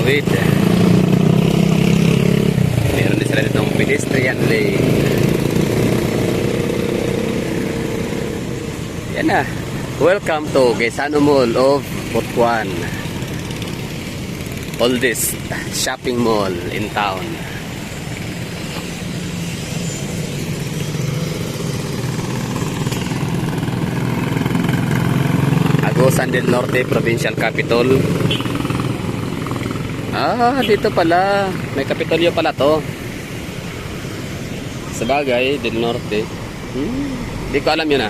tatawid. Meron din sila ditong pedestrian lane. Yan na. Welcome to Gaisano Mall of Butuan. Oldest shopping mall in town. Agusan del Norte Provincial Capital. Dito pala. May kapitolyo pala to. Sabagay, del Norte. Hindi ko alam yun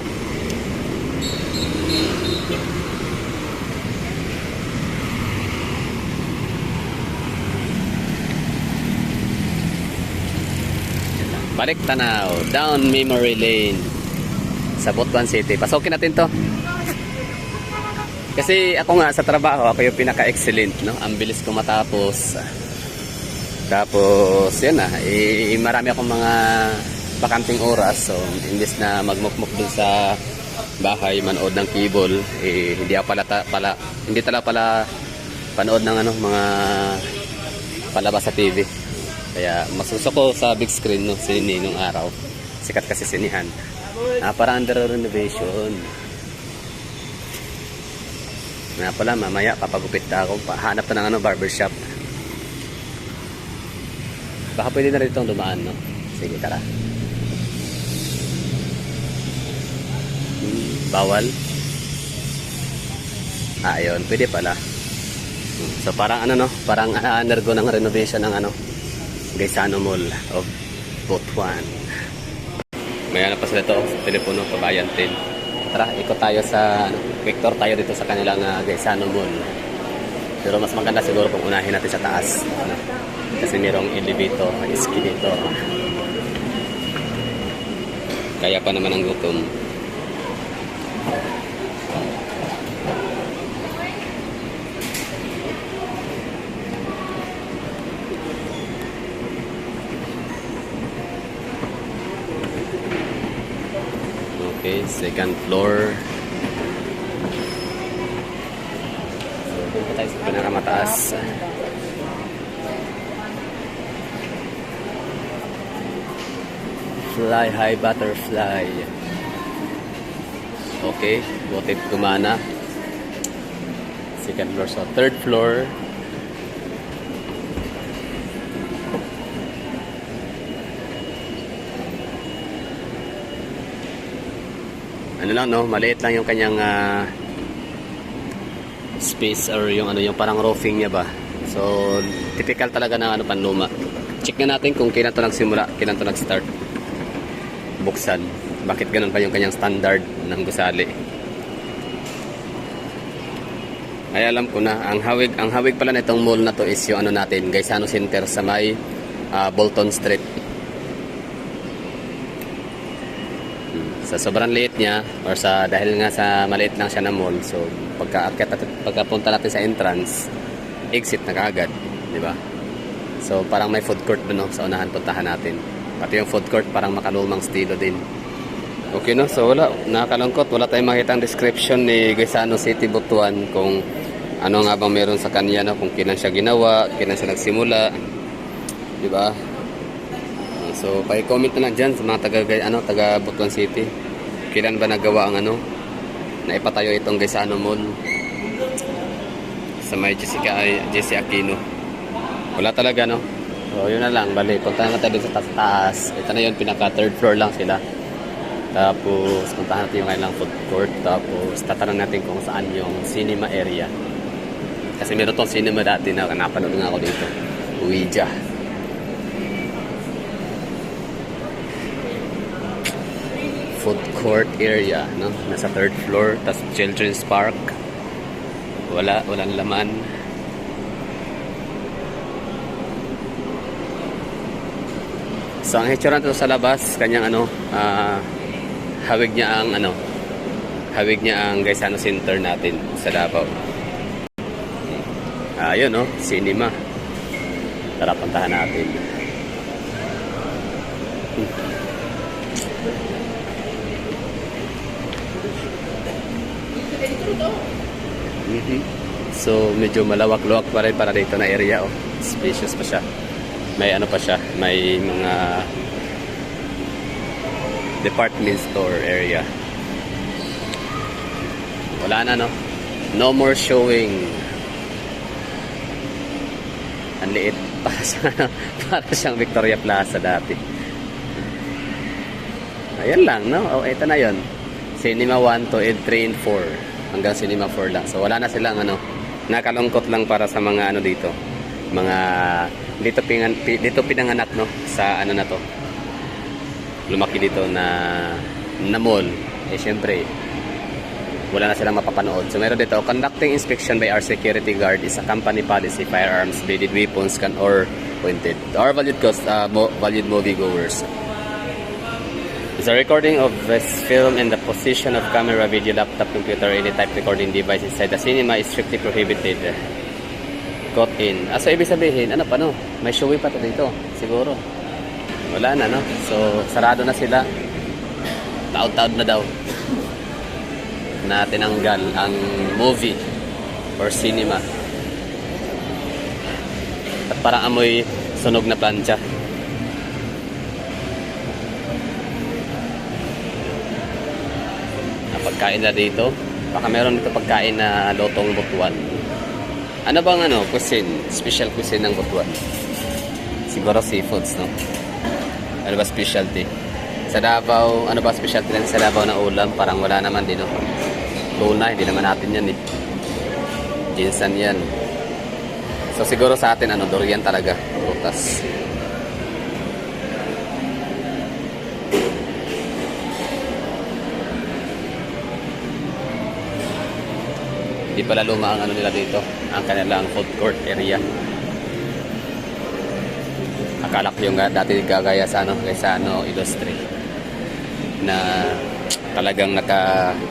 Balik tanaw, down memory lane sa Butuan City. Pasokin natin to. Kasi ako nga sa trabaho, ako yung pinaka-excellent, no? Ang bilis ko matapos. Tapos, yun na, marami akong mga bakanting oras. So, imbes na magmukmuk dun sa bahay, manood ng cable, hindi ako hindi pala panood ng mga palabas sa TV. Kaya masuso ko sa big screen, no, sini nung araw. Sikat kasi sinihan. Parang under renovation. Pala, mamaya papagupit ako. Hanap na ng barbershop. Baka pwede na rin itong dumaan, no? Sige, tara. Bawal. Ayun, pwede pala. So parang parang undergo ng renovation ng Gaisano Mall of Butuan. May pa sila ito, telepono, Pabayan 10. Tara, ikot tayo sa quick tour tayo dito sa kanilang Gaisano Mall. Pero mas maganda siguro kung unahin natin sa taas, kasi mayroong elevator, escalator. Kaya pa naman ang gutom. Okay, second floor. So, punta tayo sa pinakamataas. Fly high butterfly. Okay, butit gumana. Second floor. So, third floor. Maliit lang yung kanyang space or yung parang roofing niya ba. So, typical talaga ng panluma. Check na natin kung kailan to nagsimula, kailan to nag-start buksan. Bakit ganun pa yung kanyang standard ng gusali. Ay, alam ko na, ang hawig pala nitong mall na to is yung natin, Gaisano Center sa may Bolton Street. Sa sobrang liit niya or dahil nga sa maliit lang siya na mall, so pagkapunta natin sa entrance, exit na kaagad, di ba? So parang may food court doon, sa unahan puntahan natin. Pati yung food court parang makalumang estilo din. Okay, no? So nakakalungkot, wala tayong makita ang description ni Gaisano City Butuan kung ano nga bang meron sa kanya, no? Kung kailan siya ginawa, kailan siya nagsimula, di ba? So, pa-comment na lang dyan sa mga taga Butuan City. Kailan ba nagawa ang naipatayo itong Gaisano Mall sa may Jesse Aquino. Wala talaga, no? So, yun na lang. Bali, punta na tayo sa taas. Ito na yun, pinaka third floor lang sila. Tapos, puntahan natin yung kanilang food court. Tapos, tatanong natin kung saan yung cinema area. Kasi meron tong cinema dati na napanood nga ako dito. Ouija. Food court area, no? Nasa third floor, tas children's park. Walang laman. So ang hitsura nito sa labas, kanyang hawig niya ang Gaisano Center natin sa Davao. Ayun, no? Cinema. Tara, puntahan natin. So medyo malawak-luwak pa rin para dito na area. Oh. Spacious pa siya. May ano pa siya, may mga department store area. Wala na, no? No more showing. Ang liit para siyang Victoria Plaza dati. Ayan lang, no? Oh, ito na yon. Cinema 1, 2, 3, and 4. Hanggang Cinema 4 lang. So wala na silang ano, nakalungkot lang para sa mga ano dito. Mga dito pinanganak, no, sa ano na to. Lumaki dito na mall. Eh syempre, wala na silang mapapanood. So meron dito, conducting inspection by our security guard is a company policy. Firearms, bladed weapons can or pointed. Our valued movie goers. It's a recording of this film and the position of camera, video, laptop, computer, any type recording device inside the cinema is strictly prohibited. Got in. So ibig sabihin, ano pa, no? May showing pa to dito, siguro. Wala na, no? So sarado na sila. Taod-taod na daw na tinanggal ang movie or cinema. At parang amoy sunog na plancha. Pagkain na dito. Baka meron dito pagkain na lotong butuan. Ano bang ano? Cuisine. Special cuisine ng butuan. Siguro seafoods, no? Ano ba specialty? Sa Davao, ano ba specialty lang sa Davao na ulam? Parang wala naman din, no? Tuna, hindi naman natin yan, eh. Ginsan yan. So siguro sa atin, ano, durian talaga. Prutas. Hindi pala luma ang ano nila dito, ang kanilang food court area. Akala ko yung dati gagaya sa ano, kaysa ano, industry na talagang naka-attach,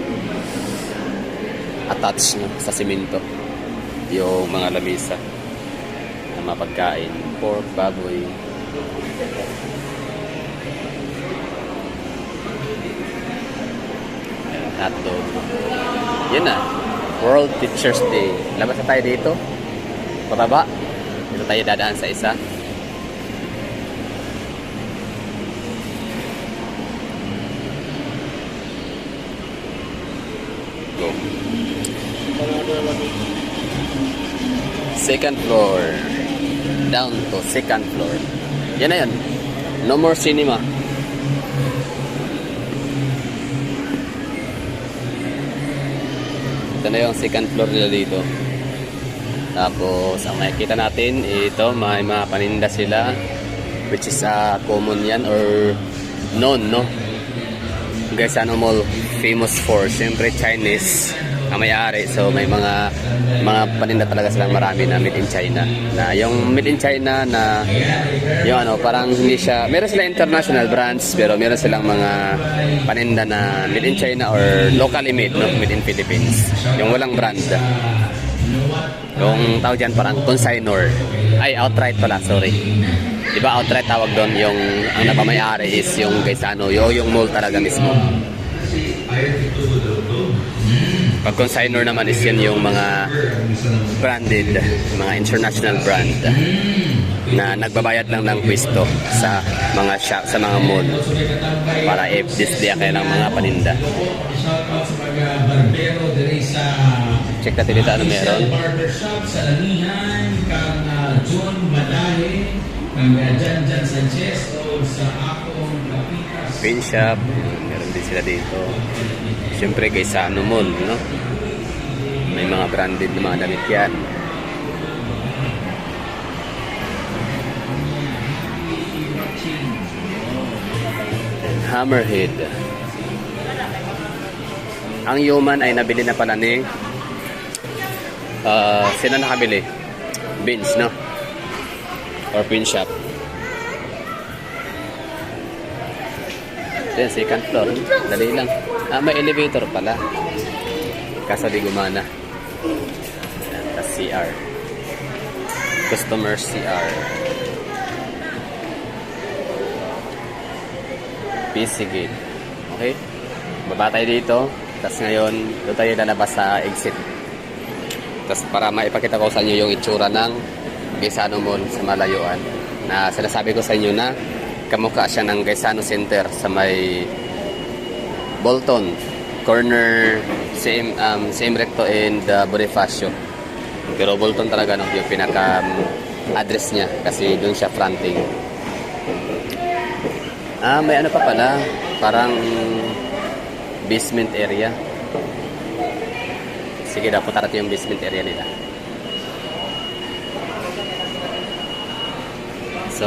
no, sa simento yung mga lamisa na mapagkain, pork, baboy. Hotdog. Yan na. World Teachers Day. Labas na tayo dito. Pababa. Dito tayo dadaan sa isa. Go. Second floor. Down to second floor. Yan na yan. No more cinema. Ito na yung second floor nila dito. Tapos ang makikita natin, ito may mga paninda sila, which is common yan or known, no? Guys, ano mall famous for? Siyempre Chinese ang may-ari. So may mga paninda talaga silang marami na made in China. Na yung made in China na yung ano, parang hindi siya, meron sila international brands pero meron silang mga paninda na made in China or locally made, no? Made in Philippines. Yung walang brand. Yung tawag dyan parang consignor. Ay, outright pala, sorry. Diba outright tawag doon, yung ang napamay-ari is yung guys ano, yung mall talaga mismo. Pag consignor naman is yan yung mga branded, mga international brand na nagbabayad lang ng pwesto sa mga shop, sa mga mall para i-display ang kanilang mga paninda. Check natin dito ano meron. Pin shop, meron din sila dito. Siyempre kaysa ano mall, no? May mga branded na mga damit yan. Hammerhead. Ang Yuman ay nabili na pala ni sino nakabili? Beans, no? Or pin shop. Then second floor, dali lang. May elevator pala. Kaso di gumana. Tapos CR. Customer CR. PC gate. Okay? Baba tayo dito. Tapos ngayon, doon tayo lalabas sa exit. Tapos para maipakita ko sa inyo yung itsura ng Gaisano Mall sa malayuan. Na sinasabi ko sa inyo na kamukha siya ng Gaisano Center sa may Bolton. Corner, same recto and Bonifacio. Pero Bolton talaga no, yung pinaka-address niya kasi doon siya fronting. May ano pa pala, parang basement area. Sige daw, punta natin yung basement area nila. So,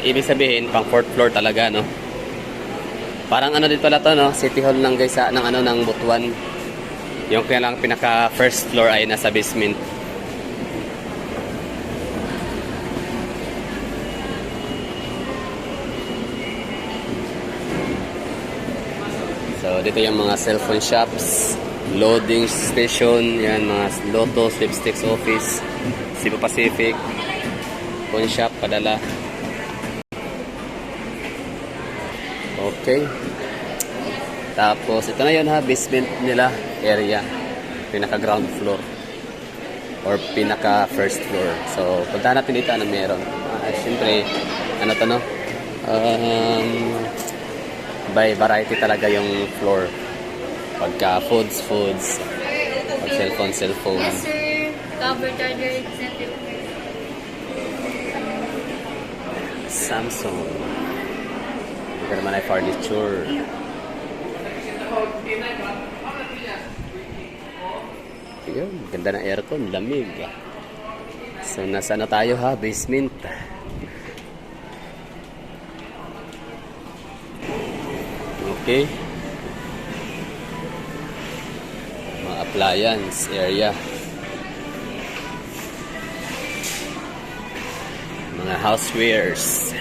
ibig sabihin, pang 4th floor talaga, no? Parang ano din pala to, no? City Hall ng ng Butuan. Yung kailang pinaka first floor ay nasa basement. So, dito yung mga cellphone shops, loading station, yan, mga Lotto, Sweepstakes Office, Cebu Pacific, phone shop, padala. Okay. Tapos, ito na yun ha, basement nila area, pinaka ground floor or pinaka first floor. So, puntahan natin dito, ano meron. Siyempre, ano to no? By variety talaga yung floor. Pagka foods. Pag cellphone. Yes, sir. Cover charger, incentive. Samsung. Ito naman ay furniture. Yun, ganda ng aircon, lamig. So, nasa na tayo ha? Basement. Okay. Mga appliance area. Mga housewares.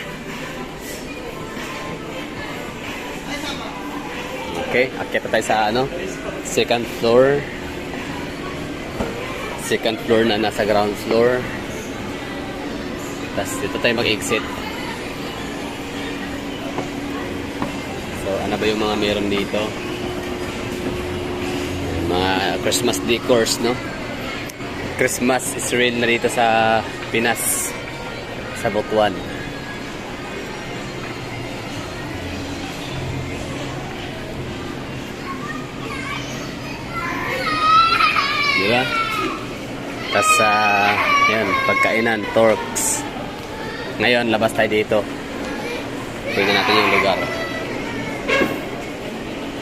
Okay, akit tayo sa ano? Second floor. Second floor na nasa ground floor. Tapos dito tayo mag-exit. So, ano ba yung mga meron dito? Mga Christmas decors, no? Christmas is real na dito sa Pinas. Sa Butuan. Diba? Tapos, yan, pagkainan, Torx. Ngayon, labas tayo dito. Tingnan natin yung lugar.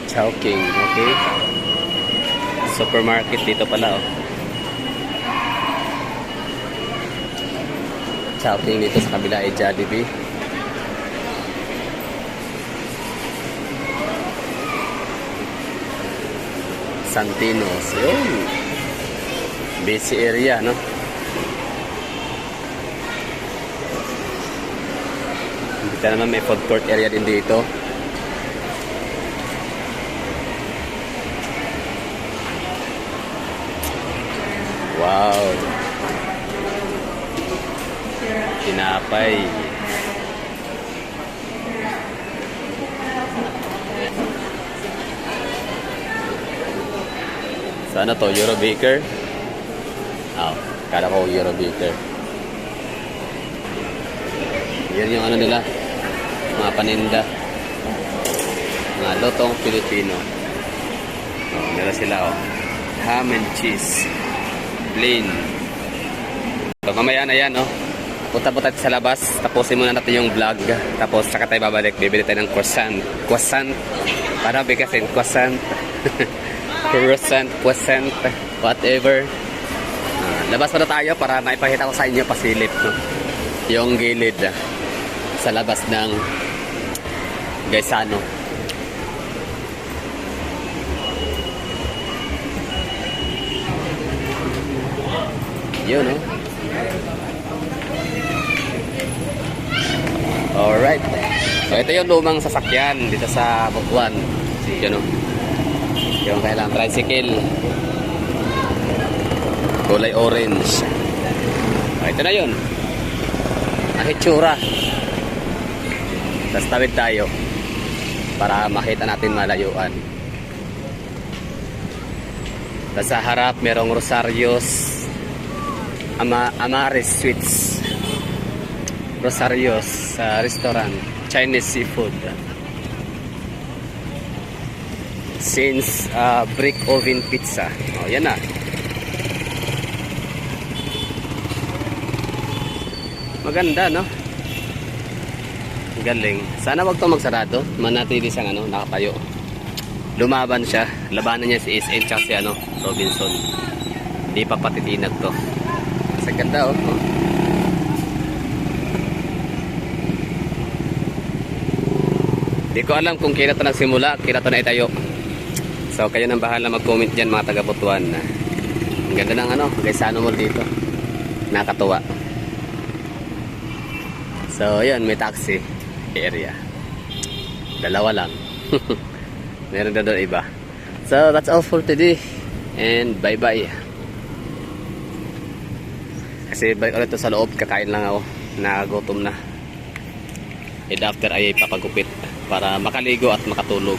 Chowking, okay. Supermarket dito pala, oh. Chowking dito sa kabila ay Jollibee. Santinos, yun. Busy area, no? Dito naman may food court area din dito. Wow. Tinapay. So ano to? Eurobaker? Oh, kala ko Eurobaker. Yan yung ano nila. Mga paninda. Mga lotong Pilipino. Oh, meron sila oh. Ham and cheese. Plain. So mamaya na yan oh. Punta tayo sa labas. Tapusin muna natin yung vlog. Tapos saka tayo babalik. Bibili tayo ng croissant. Croissant. Para bigkasin. Croissant. Croissant. Whatever. Labas pa na tayo para maipakita ko sa inyo pasilip. No? Yung gilid sa labas ng Gaisano. Yun, no? Alright. So, ito yung lumang sasakyan dito sa Butuan. Yun, no? Yung kailang tricycle. Kulay orange. Ito na yun. Ang hitsura. Tapos tawid tayo para makita natin malayuan. Tapos sa harap merong Rosarios Amaris Sweets. Rosario's restaurant. Chinese seafood. Since brick oven pizza. Oh, yan na. Maganda, no? Galing. Sana wag to magsarado. Manatili siyang nakapayo. Lumaban siya. Labanan niya si SN tsaka si Robinson. Hindi pa patitinag to. Sa ganda, oh. Hindi ko alam kung kailan to nagsimula, kailan to naitayo. So, kayo nang bahala mag-comment dyan mga taga-Butuan. Ang ganda ng guys, mo dito. Nakatuwa. So, yun, may taxi area. Dalawa lang. Meron na doon iba. So, that's all for today. And bye-bye. Kasi balik ulit to sa loob. Kakain lang ako. Nakagutom na. And after ay papagupit para makaligo at makatulog.